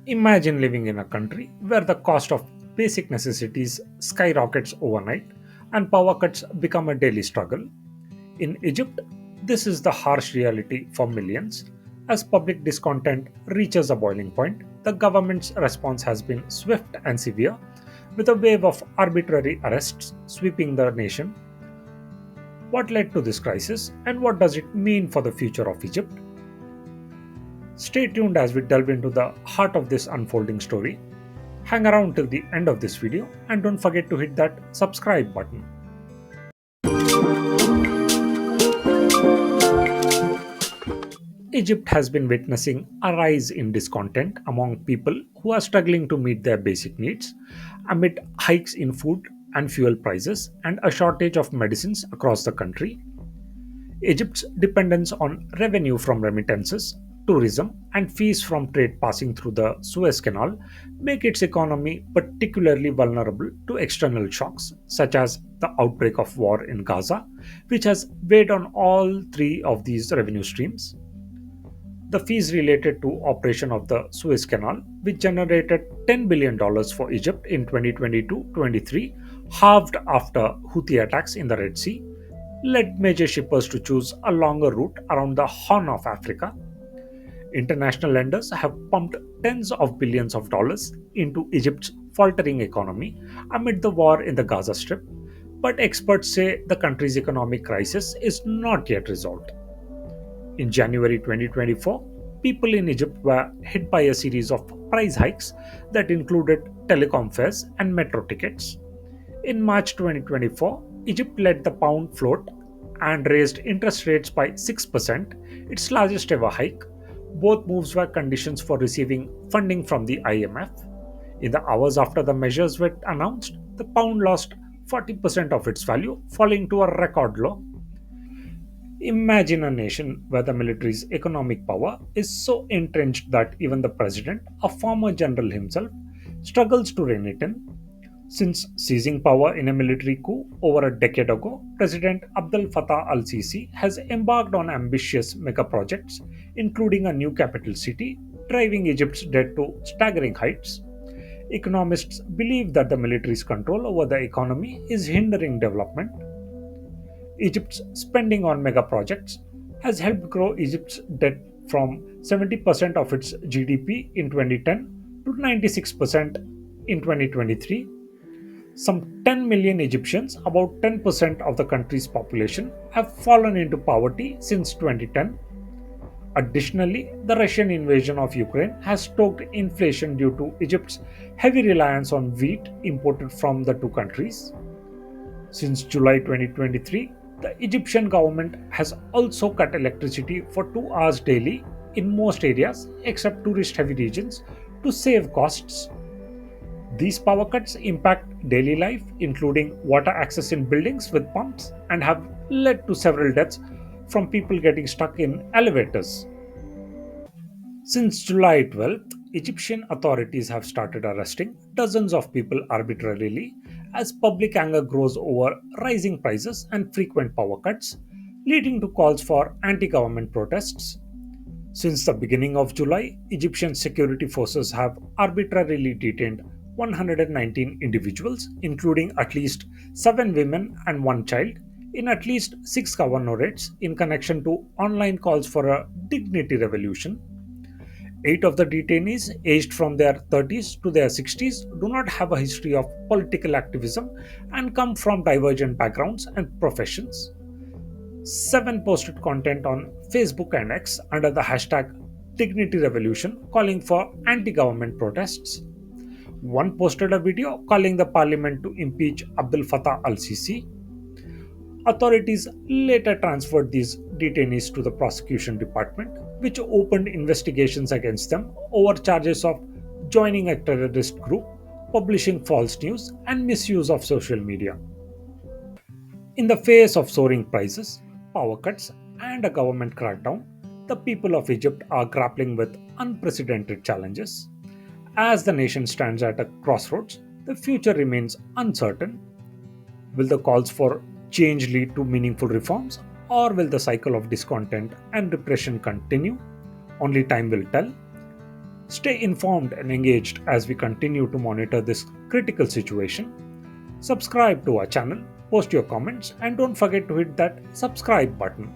Imagine living in a country where the cost of basic necessities skyrockets overnight and power cuts become a daily struggle. In Egypt, this is the harsh reality for millions. As public discontent reaches a boiling point, the government's response has been swift and severe, with a wave of arbitrary arrests sweeping the nation. What led to this crisis, and what does it mean for the future of Egypt? Stay tuned as we delve into the heart of this unfolding story. Hang around till the end of this video and don't forget to hit that subscribe button. Egypt has been witnessing a rise in discontent among people who are struggling to meet their basic needs amid hikes in food and fuel prices and a shortage of medicines across the country. Egypt's dependence on revenue from remittances, tourism, and fees from trade passing through the Suez Canal make its economy particularly vulnerable to external shocks, such as the outbreak of war in Gaza, which has weighed on all three of these revenue streams. The fees related to operation of the Suez Canal, which generated $10 billion for Egypt in 2022-23, halved after Houthi attacks in the Red Sea, led major shippers to choose a longer route around the Horn of Africa. International lenders have pumped tens of billions of dollars into Egypt's faltering economy amid the war in the Gaza Strip, but experts say the country's economic crisis is not yet resolved. In January 2024, people in Egypt were hit by a series of price hikes that included telecom fares and metro tickets. In March 2024, Egypt let the pound float and raised interest rates by 6%, its largest ever hike. Both moves were conditions for receiving funding from the IMF. In the hours after the measures were announced, the pound lost 40% of its value, falling to a record low. Imagine a nation where the military's economic power is so entrenched that even the president, a former general himself, struggles to rein it in. Since seizing power in a military coup over a decade ago, President Abdel Fattah al Sisi has embarked on ambitious mega projects, including a new capital city, driving Egypt's debt to staggering heights. Economists believe that the military's control over the economy is hindering development. Egypt's spending on mega projects has helped grow Egypt's debt from 70% of its GDP in 2010 to 96% in 2023. Some 10 million Egyptians, about 10% of the country's population, have fallen into poverty since 2010. Additionally, the Russian invasion of Ukraine has stoked inflation due to Egypt's heavy reliance on wheat imported from the two countries. Since July 2023, the Egyptian government has also cut electricity for 2 hours daily in most areas except tourist heavy regions to save costs. These power cuts impact daily life, including water access in buildings with pumps, and have led to several deaths from people getting stuck in elevators. Since July 12th, Egyptian authorities have started arresting dozens of people arbitrarily as public anger grows over rising prices and frequent power cuts, leading to calls for anti government protests. Since the beginning of July, Egyptian security forces have arbitrarily detained 119 individuals, including at least 7 women and 1 child, in at least 6 governorates in connection to online calls for a dignity revolution. 8 of the detainees, aged from their 30s to their 60s, do not have a history of political activism and come from divergent backgrounds and professions. 7 posted content on Facebook and X under the hashtag Dignity Revolution calling for anti government protests. One posted a video calling the parliament to impeach Abdel Fattah al Sisi. Authorities later transferred these detainees to the prosecution department, which opened investigations against them over charges of joining a terrorist group, publishing false news, and misuse of social media. In the face of soaring prices, power cuts, and a government crackdown, the people of Egypt are grappling with unprecedented challenges. As the nation stands at a crossroads, the future remains uncertain. Will the calls for change lead to meaningful reforms, or will the cycle of discontent and repression continue? Only time will tell. Stay informed and engaged as we continue to monitor this critical situation. Subscribe to our channel, post your comments, and don't forget to hit that subscribe button